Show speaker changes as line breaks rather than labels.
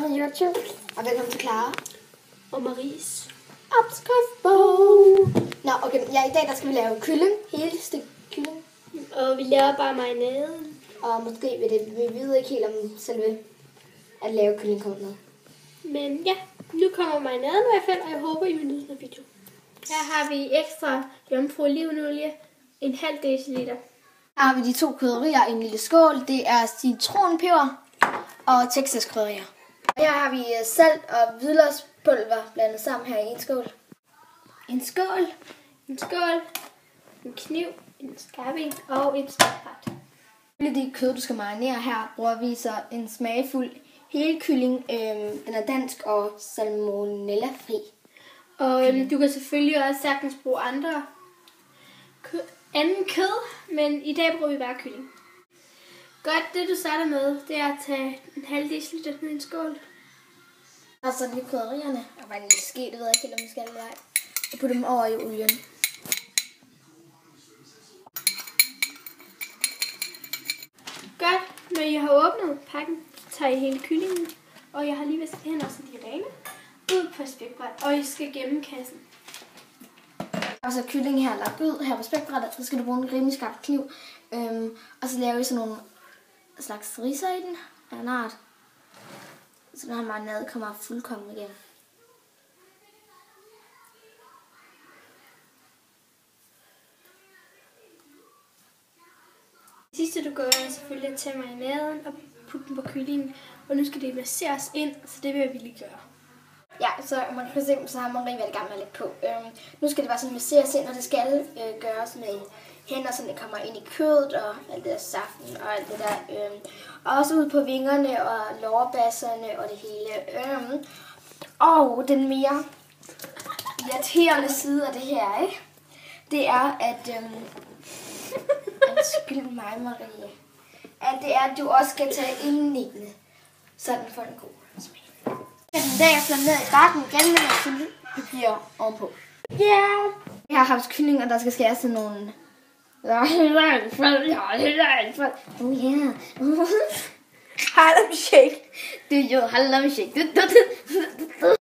med YouTube. Og velkommen til Clara.
Og Maries
opskriftbog. Nå, okay. Ja, i dag der skal vi lave kylling. Hele stykke kylling.
Og vi laver bare marinaden.
Og måske vi ved ikke helt om selve at lave kylling kommer med.
Men ja, nu kommer marinaden i hvert fald, og jeg håber, I vil nyde den video. Her har vi ekstra jomfru olivenolie, en halv deciliter.
Her har vi de 2 krydderier i en lille skål. Det er citronpeber og Texas krydderier. Her har vi salt og hvidløgspulver blandet sammen her i en skål. En skål.
En skål, en kniv, en skarpe og en stokbræt.
De kød, du skal marinere her, bruger vi så en smagfuld helkylling. Den er dansk og salmonella-fri.
Og du kan selvfølgelig også sagtens bruge anden kød, men i dag bruger vi bare kylling. Godt, det du starter med, det er at tage en halv deciliter ned i en skål.
Og så lige krydderierne. Og hvad det sker, det ved jeg ikke helt, om vi skal eller ej. Og putte dem over i olien.
Godt, når I har åbnet pakken, så tager I hele kyllingen, og jeg har lige vasket hænder, så de er rene, ud på spækbræt, og I skal gemme kassen.
Og så kyllingen her lagt ud her på spækbrættet, så skal du bruge en rimelig skarp kniv. Og så laver vi sådan nogle slags ridser i den af en art. Så den her marinade kommer fuldkommen igen.
Det sidste du gør er selvfølgelig at tage marinaden og putte den på kyllingen, og nu skal det masseres ind, så det vil vi lige gøre.
Ja, så man kan se, så har Marie været i gang med at lægge på. Nu skal det bare sådan masseres ind, og det skal gøres med hænder, så det kommer ind i kødet og alt det der saften og alt det der. Og også ud på vingerne og lårbasserne og det hele. Og den mere irriterende side af det her, ikke? Det er, at undskyld mig, Marie. At det er, at du også skal tage indeni, så den får en god smag. Den der er ned i bakken igen med noget syltepapir ovenpå. Ja! Yeah. Jeg har haft kylling, og der skal skæres til nogle... Oh ja! Harlem Shake. Det er jo Harlem Shake.